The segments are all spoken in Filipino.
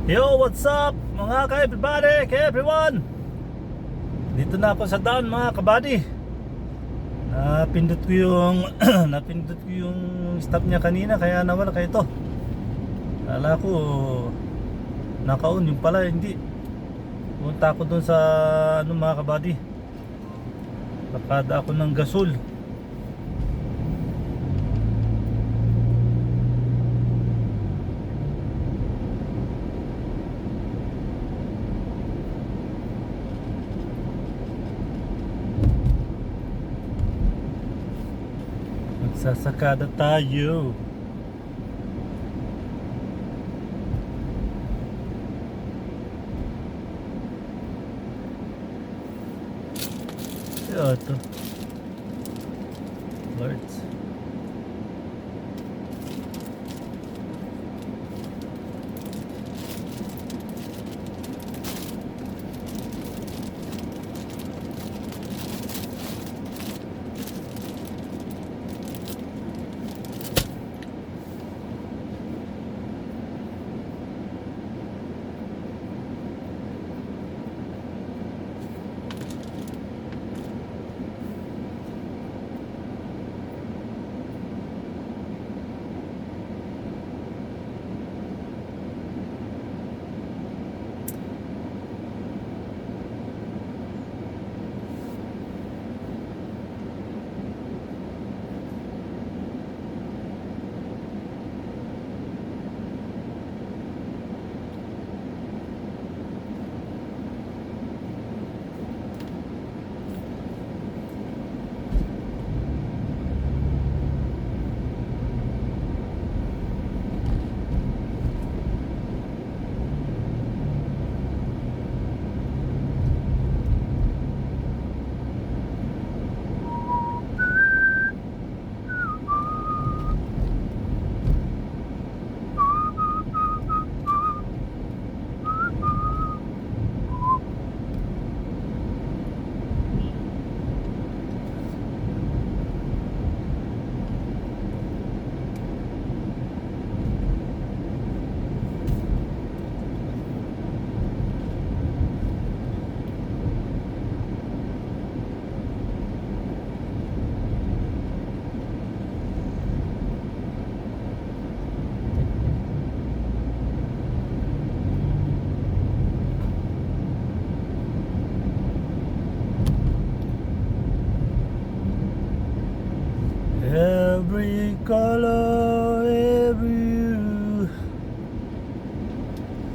Yo, what's up mga ka-everybody, ka-everyone. Dito na ako sa daan mga kabady. Napindot ko yung napindot ko yung stop niya kanina, kaya nawala kayo ito. Kala ko naka-on, yung pala hindi. Punta ako dun sa mga kabady. Nakada ako ng gasol. Magsasakada tayo. Ito Lords. Every color, every hue,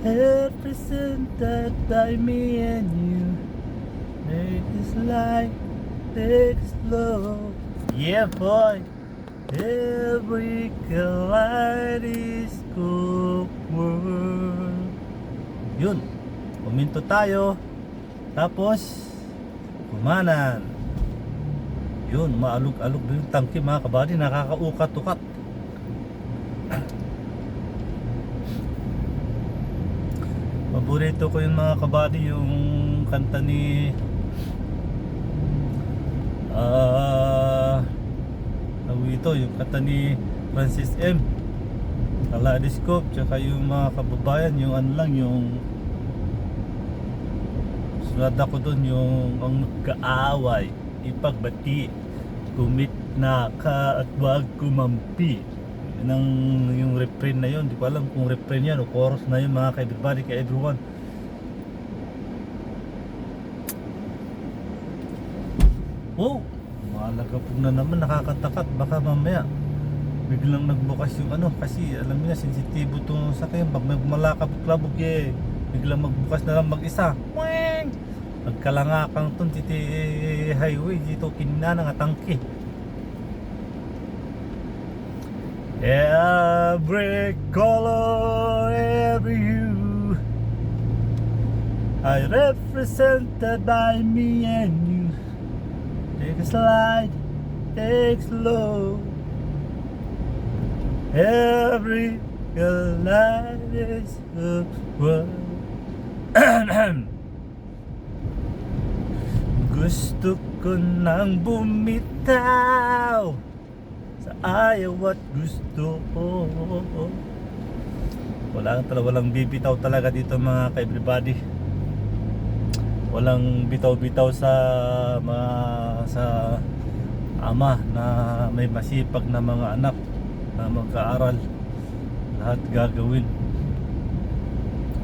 represented by me and you. Make this life, take it slow. Yeah, boy. Every kaleidoscope world. Yun. Puminto tayo. Tapos, kumanan. Yun, maalog-alog din yung tangke mga kabady, nakakaukat-ukat. Paborito ko yung mga kabady, yung kanta ni ito, yung kanta ni Francis M. Kaleidoscope, tsaka yung mga kababayan, yung ano lang, yung sunod ako dun, yung ang kaaway ipagbati, kumit na ka at wag kumampi. Yung refrain na yun, di ko alam kung refrain yan o chorus na yun mga ka-everybody, ka-everyone. Oh, mahalaga po na naman, nakakatakat. Baka mamaya biglang nagbukas yung ano, kasi alam niyo na sensitibo itong sakyan. Pag may malakabog-labog biglang magbukas na lang mag-isa. Weng! Nagkalangakang itong highway dito, kinina nga tangke. Every color, every hue, I represented by me and you. Take a slide, take slow. Every light is a world. Gusto ko nang bumitaw sa ayaw at gusto ko. Walang bibitaw talaga dito mga ka-everybody. Walang bitaw-bitaw sa sa ama na may masipag na mga anak na mag-aaral. Lahat gagawin.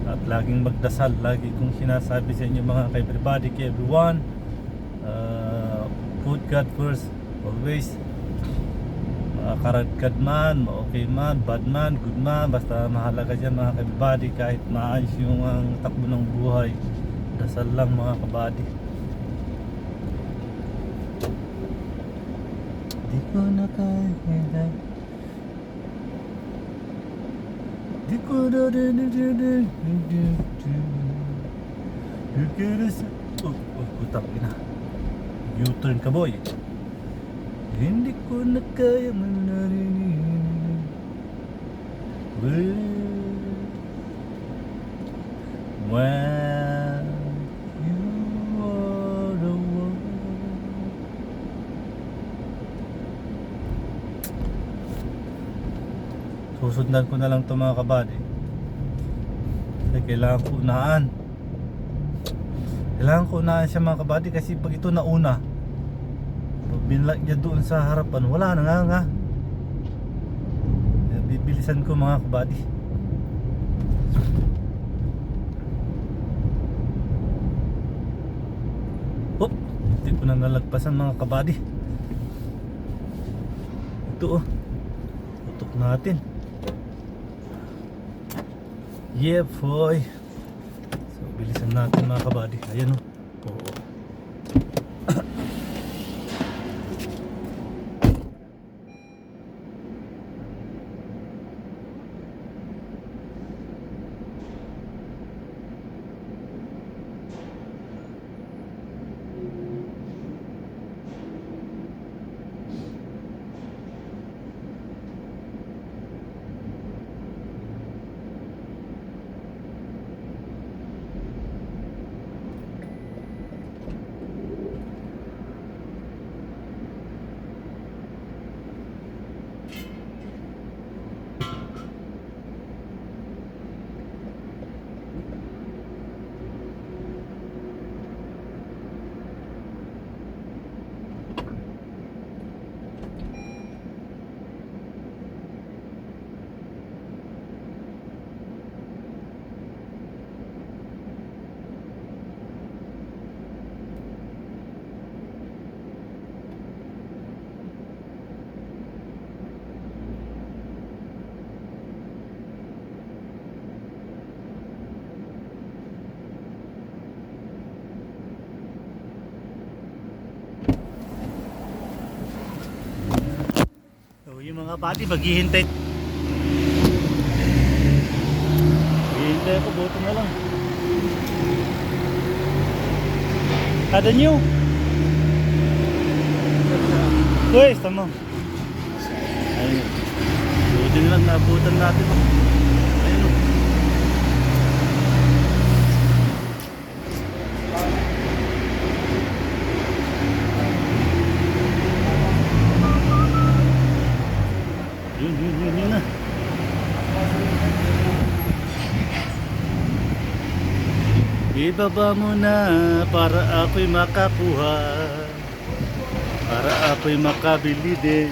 At laging magdasal. Lagi kong sinasabi sa inyo mga ka-everybody, everyone, put God first always. Karagkad man, okay man, bad man, good man, basta mahalaga dyan mga kabady. Kahit maayos yung ang takbo ng buhay, dasal lang mga kabady. Di ko na kaya, di ko na utap na U-turn ka boy. Hindi ko na kaya manarinig when you are the one. Susundan ko na lang ito mga kabady. Kasi kailangan ko unahan. Kailangan ko unahan siya mga kabady, kasi pag ito nauna, binlock niya doon sa harapan, wala na nga. Bibilisan ko mga kabady. Oh, hindi ko na nalagpasan mga kabady. Ito oh, tutok natin. Yeah boy. So bilisan natin mga kabady. Ayan oh. Oo. Yung mga pati maghihintay. Maghihintay ako, boto na lang. Kada nyo. Uy, tama. Ayun. Buti na lang, nabutan natin. Ayun. Yun na. Ibaba mo na para ako'y makakuha, para ako'y makabili din.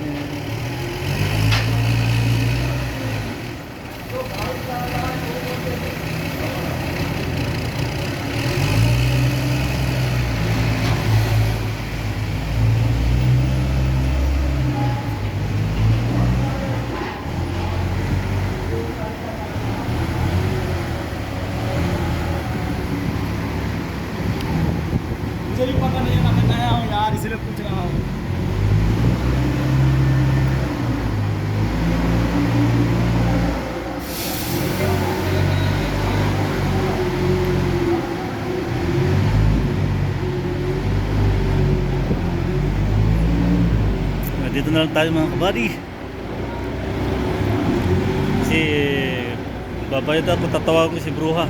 Jadi pa kanina nakataya ako, yari sila po siya ako. Dito na lang tayo mga kabady. Kasi babayad ako, tatawagin ko si Bruha.